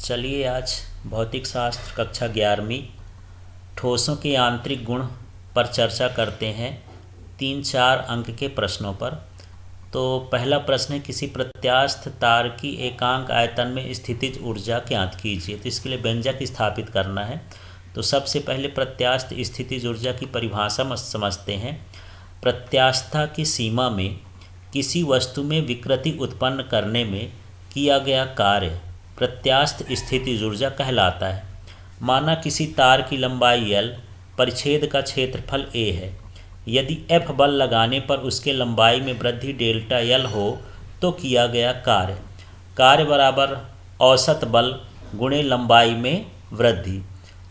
चलिए आज भौतिक शास्त्र कक्षा 11वीं ठोसों के यांत्रिक गुण पर चर्चा करते हैं 3-4 अंक के प्रश्नों पर। तो पहला प्रश्न है, किसी प्रत्यास्थ तार की एकांक आयतन में स्थितिज ऊर्जा ज्ञात कीजिए। तो इसके लिए व्यंजक स्थापित करना है। तो सबसे पहले प्रत्यास्थ स्थितिज ऊर्जा की परिभाषा समझते हैं। प्रत्यास्थता की सीमा में किसी वस्तु में विकृति उत्पन्न करने में किया गया कार्य प्रत्यास्थ स्थितिज ऊर्जा कहलाता है। माना किसी तार की लंबाई L, परिच्छेद का क्षेत्रफल A है। यदि F बल लगाने पर उसके लंबाई में वृद्धि डेल्टा L हो तो किया गया कार्य बराबर औसत बल गुणे लंबाई में वृद्धि।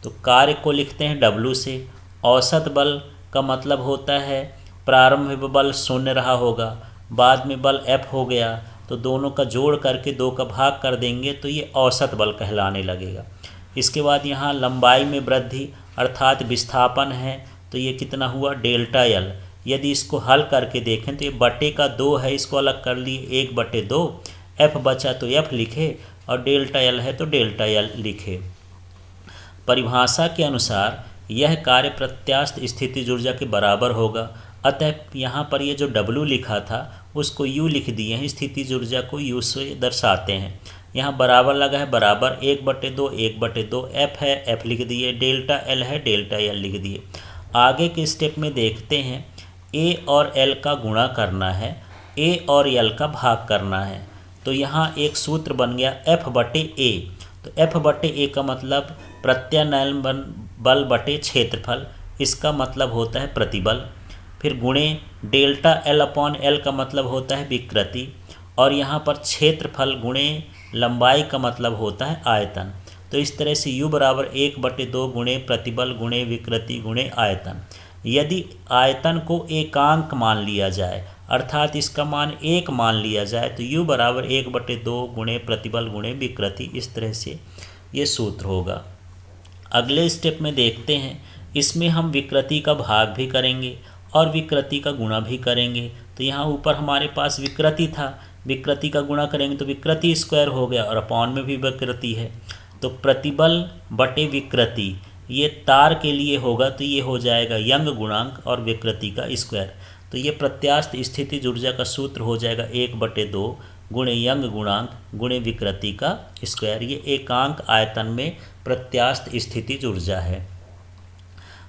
तो कार्य को लिखते हैं W से। औसत बल का मतलब होता है प्रारंभ में बल 0 रहा होगा, बाद में बल F हो गया, तो दोनों का जोड़ करके 2 का भाग कर देंगे तो ये औसत बल कहलाने लगेगा। इसके बाद यहाँ लंबाई में वृद्धि अर्थात विस्थापन है, तो ये कितना हुआ डेल्टा L। यदि इसको हल करके देखें तो ये बटे का 2 है, इसको अलग कर लिए 1/2, F बचा तो F लिखे और डेल्टा L है तो डेल्टा L लिखे। परिभाषा के अनुसार यह कार्य प्रत्यास्थ स्थितिज ऊर्जा के बराबर होगा। अतः यहाँ पर ये जो W लिखा था उसको U लिख दिए हैं, स्थितिज ऊर्जा को U से दर्शाते हैं। यहाँ बराबर लगा है, बराबर 1/2 F है, F लिख दिए, डेल्टा L है, डेल्टा L लिख दिए। आगे के स्टेप में देखते हैं, A और L का गुणा करना है, A और L का भाग करना है। तो यहाँ एक सूत्र बन गया F/A। तो F/A का मतलब प्रत्यानयन बल बटे क्षेत्रफल, इसका मतलब होता है प्रतिबल। फिर गुणे डेल्टा L/L का मतलब होता है विकृति, और यहाँ पर क्षेत्रफल गुणे लंबाई का मतलब होता है आयतन। तो इस तरह से U बराबर 1/2 गुणे प्रतिबल गुणे विकृति गुणे आयतन। यदि आयतन को एकांक मान लिया जाए अर्थात इसका मान 1 मान लिया जाए तो U बराबर 1/2 गुणे प्रतिबल गुणे विकृति, इस तरह से ये सूत्र होगा। अगले स्टेप में देखते हैं, इसमें हम विकृति का भाग भी करेंगे और विकृति का गुणा भी करेंगे। तो यहाँ ऊपर हमारे पास विकृति था, विकृति का गुणा करेंगे तो विकृति स्क्वायर हो गया और अपॉन में भी विकृति है। तो प्रतिबल बटे विकृति ये तार के लिए होगा तो ये हो जाएगा यंग गुणांक और विकृति का स्क्वायर। तो ये प्रत्यास्थ स्थितिज ऊर्जा का सूत्र हो जाएगा 1/2 गुणे यंग गुणांक गुणे विकृति का स्क्वायर। ये एकांक आयतन में प्रत्यास्थ स्थितिज ऊर्जा है।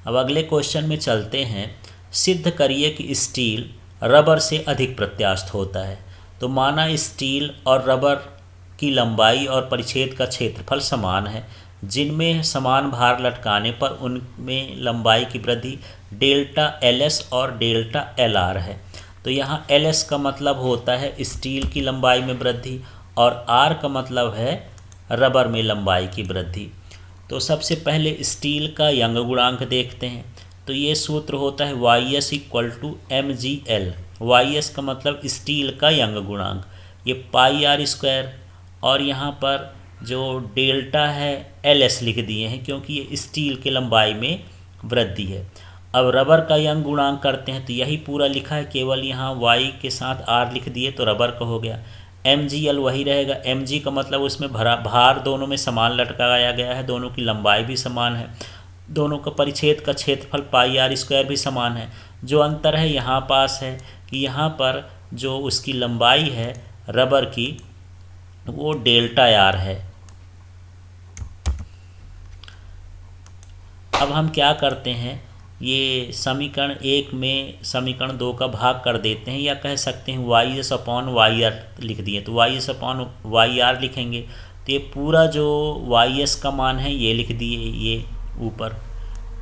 अब अगले क्वेश्चन में चलते हैं। सिद्ध करिए कि स्टील रबर से अधिक प्रत्यास्थ होता है। तो माना स्टील और रबर की लंबाई और परिच्छेद का क्षेत्रफल समान है, जिनमें समान भार लटकाने पर उनमें लंबाई की वृद्धि डेल्टा LS और डेल्टा LR है। तो यहाँ LS का मतलब होता है स्टील की लंबाई में वृद्धि और R का मतलब है रबर में लंबाई की वृद्धि। तो सबसे पहले स्टील का यंग गुणांक देखते हैं। तो ये सूत्र होता है YS = mgl। YS का मतलब स्टील का यंग गुणांक, ये πr², और यहाँ पर जो डेल्टा है LS लिख दिए हैं क्योंकि ये स्टील के लंबाई में वृद्धि है। अब रबर का यंग गुणांक करते हैं तो यही पूरा लिखा है, केवल यहाँ Y के साथ R लिख दिए तो रबर का हो गया। mgl वही रहेगा, mg का मतलब उसमें भार दोनों में समान लटकाया गया है, दोनों की लंबाई भी समान है, दोनों का परिच्छेद का क्षेत्रफल πr² भी समान है। जो अंतर है यहाँ पास है कि यहाँ पर जो उसकी लंबाई है रबर की वो डेल्टा R है। अब हम क्या करते हैं, ये समीकरण 1 में समीकरण 2 का भाग कर देते हैं, या कह सकते हैं YS/YR लिख दिए। तो YS/YR लिखेंगे तो ये पूरा जो YS का मान है ये लिख दिए, ये ऊपर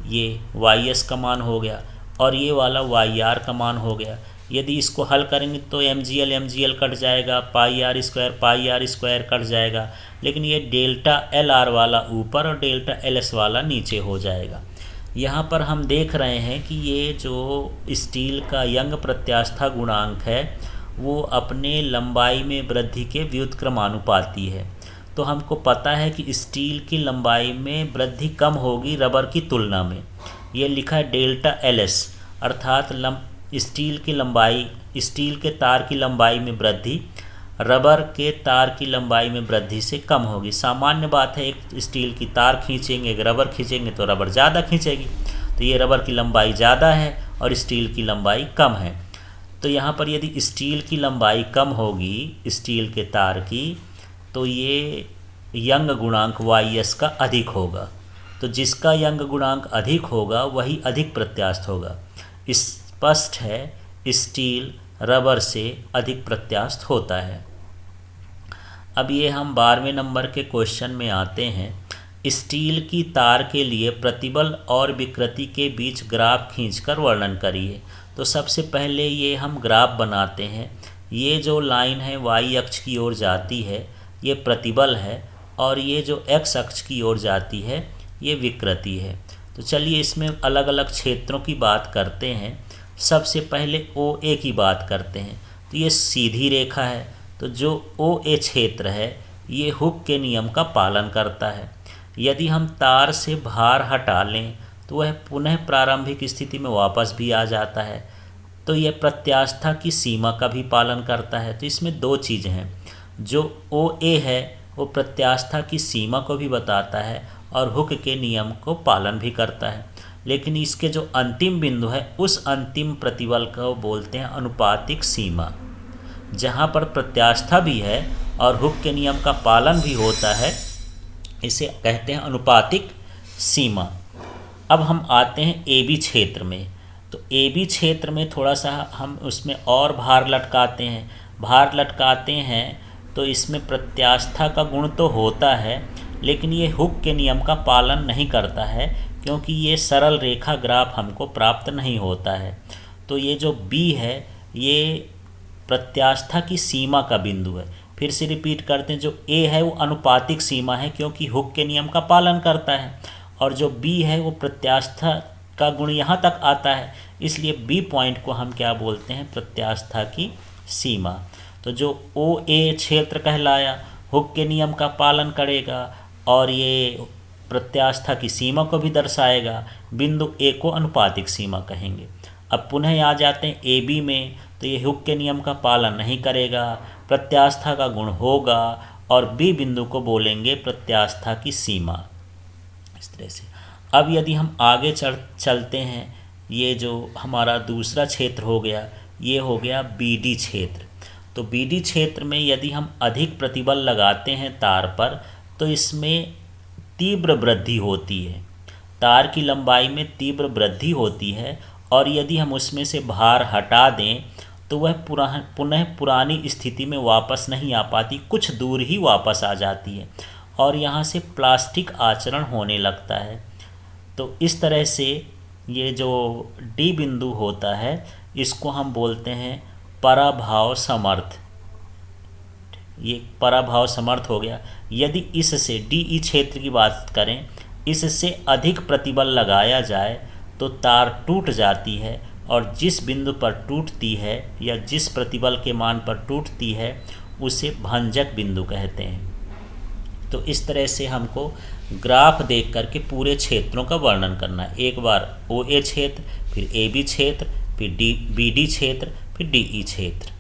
ये YS का मान हो गया और ये वाला YR का मान हो गया। यदि इसको हल करेंगे तो mgl कट जाएगा, πr² कट जाएगा, लेकिन ये डेल्टा LR वाला ऊपर और डेल्टा LS वाला नीचे हो जाएगा। यहाँ पर हम देख रहे हैं कि ये जो स्टील का यंग प्रत्यास्था गुणांक है वो अपने लंबाई में वृद्धि के व्युत्क्रमानुपाती है। तो हमको पता है कि स्टील की लंबाई में वृद्धि कम होगी रबर की तुलना में। ये लिखा है डेल्टा LS अर्थात स्टील की लंबाई, स्टील के तार की लंबाई में वृद्धि रबर के तार की लंबाई में वृद्धि से कम होगी। सामान्य बात है, एक स्टील की तार खींचेंगे, एक रबर खींचेंगे तो रबर ज़्यादा खींचेगी। तो ये रबर की लंबाई ज़्यादा है और स्टील की लंबाई कम है। तो यहाँ पर यदि स्टील की लंबाई कम होगी स्टील के तार की, तो ये यंग गुणांक YS का अधिक होगा। तो जिसका यंग गुणांक अधिक होगा वही अधिक प्रत्यास्थ होगा। स्पष्ट है, स्टील रबर से अधिक प्रत्यास्थ होता है। अब ये हम 12वें नंबर के क्वेश्चन में आते हैं। स्टील की तार के लिए प्रतिबल और विकृति के बीच ग्राफ खींचकर वर्णन करिए। तो सबसे पहले ये हम ग्राफ बनाते हैं। ये जो लाइन है Y अक्ष की ओर जाती है ये प्रतिबल है, और ये जो X अक्ष की ओर जाती है ये विकृति है। तो चलिए इसमें अलग अलग क्षेत्रों की बात करते हैं। सबसे पहले OA की बात करते हैं। तो ये सीधी रेखा है, तो जो OA क्षेत्र है ये हुक के नियम का पालन करता है। यदि हम तार से भार हटा लें तो वह पुनः प्रारंभिक स्थिति में वापस भी आ जाता है। तो यह प्रत्यास्थता की सीमा का भी पालन करता है। तो इसमें दो चीज़ें हैं, जो OA है वो प्रत्यास्थता की सीमा को भी बताता है और हुक के नियम को पालन भी करता है। लेकिन इसके जो अंतिम बिंदु है उस अंतिम प्रतिबल को बोलते हैं अनुपातिक सीमा। जहाँ पर प्रत्यास्थता भी है और हुक के नियम का पालन भी होता है इसे कहते हैं अनुपातिक सीमा। अब हम आते हैं AB क्षेत्र में। तो AB क्षेत्र में थोड़ा सा हम उसमें और भार लटकाते हैं तो इसमें प्रत्यास्थता का गुण तो होता है, लेकिन ये हुक के नियम का पालन नहीं करता है, क्योंकि ये सरल रेखा ग्राफ हमको प्राप्त नहीं होता है। तो ये जो B है ये प्रत्यास्थता की सीमा का बिंदु है। फिर से रिपीट करते हैं, जो A है वो अनुपातिक सीमा है क्योंकि हुक के नियम का पालन करता है, और जो B है वो प्रत्यास्थता का गुण यहाँ तक आता है, इसलिए B पॉइंट को हम क्या बोलते हैं, प्रत्यास्थता की सीमा। तो जो OA क्षेत्र कहलाया हुक के नियम का पालन करेगा और ये प्रत्यास्थता की सीमा को भी दर्शाएगा। बिंदु A को अनुपातिक सीमा कहेंगे। अब पुनः आ जाते हैं AB में। तो ये हुक के नियम का पालन नहीं करेगा, प्रत्यास्थता का गुण होगा, और B बिंदु को बोलेंगे प्रत्यास्थता की सीमा। इस तरह से अब यदि हम आगे चलते हैं, ये जो हमारा दूसरा क्षेत्र हो गया ये हो गया BD क्षेत्र। तो BD क्षेत्र में यदि हम अधिक प्रतिबल लगाते हैं तार पर तो इसमें तीव्र वृद्धि होती है, तार की लंबाई में तीव्र वृद्धि होती है, और यदि हम उसमें से भार हटा दें तो वह पुनः पुरानी स्थिति में वापस नहीं आ पाती, कुछ दूर ही वापस आ जाती है और यहाँ से प्लास्टिक आचरण होने लगता है। तो इस तरह से ये जो D बिंदु होता है इसको हम बोलते हैं पराभाव समर्थ। ये पराभाव समर्थ हो गया। यदि इससे DE क्षेत्र की बात करें, इससे अधिक प्रतिबल लगाया जाए तो तार टूट जाती है, और जिस बिंदु पर टूटती है या जिस प्रतिबल के मान पर टूटती है उसे भंजक बिंदु कहते हैं। तो इस तरह से हमको ग्राफ देख करके पूरे क्षेत्रों का वर्णन करना है। एक बार OA क्षेत्र, फिर AB क्षेत्र, फिर BD क्षेत्र, फिर DE क्षेत्र।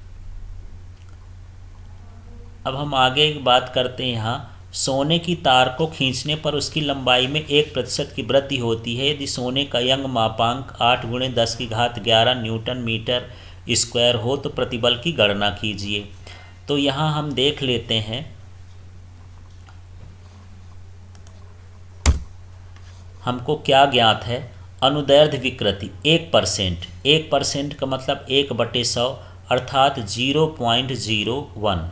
अब हम आगे बात करते हैं। यहाँ सोने की तार को खींचने पर उसकी लंबाई में 1% की वृद्धि होती है। यदि सोने का यंग मापांक 8 × 10⁻11 न्यूटन मीटर स्क्वायर हो तो प्रतिबल की गणना कीजिए। तो यहाँ हम देख लेते हैं, हमको क्या ज्ञात है। अनुदैर्ध्य विकृति 1%, 1% का मतलब 1/100 अर्थात 0.01।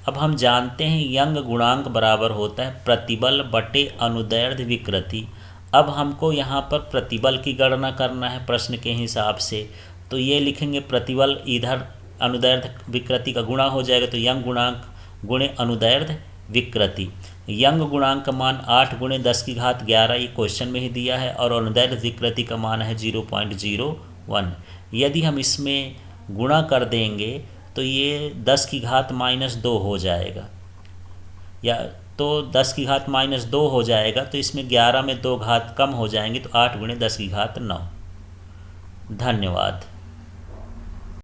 अब हम जानते हैं यंग गुणांक बराबर होता है प्रतिबल बटे अनुदैर्ध्य विकृति। अब हमको यहाँ पर प्रतिबल की गणना करना है प्रश्न के हिसाब से। तो ये लिखेंगे प्रतिबल इधर अनुदैर्ध्य विकृति का गुणा हो जाएगा, तो यंग गुणांक गुणे अनुदैर्ध्य विकृति। यंग गुणांक का मान 8 × 10⁻11 ये क्वेश्चन में ही दिया है, और अनुदैर्ध्य विकृति का मान है 0.01। यदि हम इसमें गुणा कर देंगे तो ये 10⁻−2 हो जाएगा, या तो 10⁻−2 हो जाएगा। तो इसमें 11 में 2 घात कम हो जाएंगे, तो 8 × 10⁻9। धन्यवाद।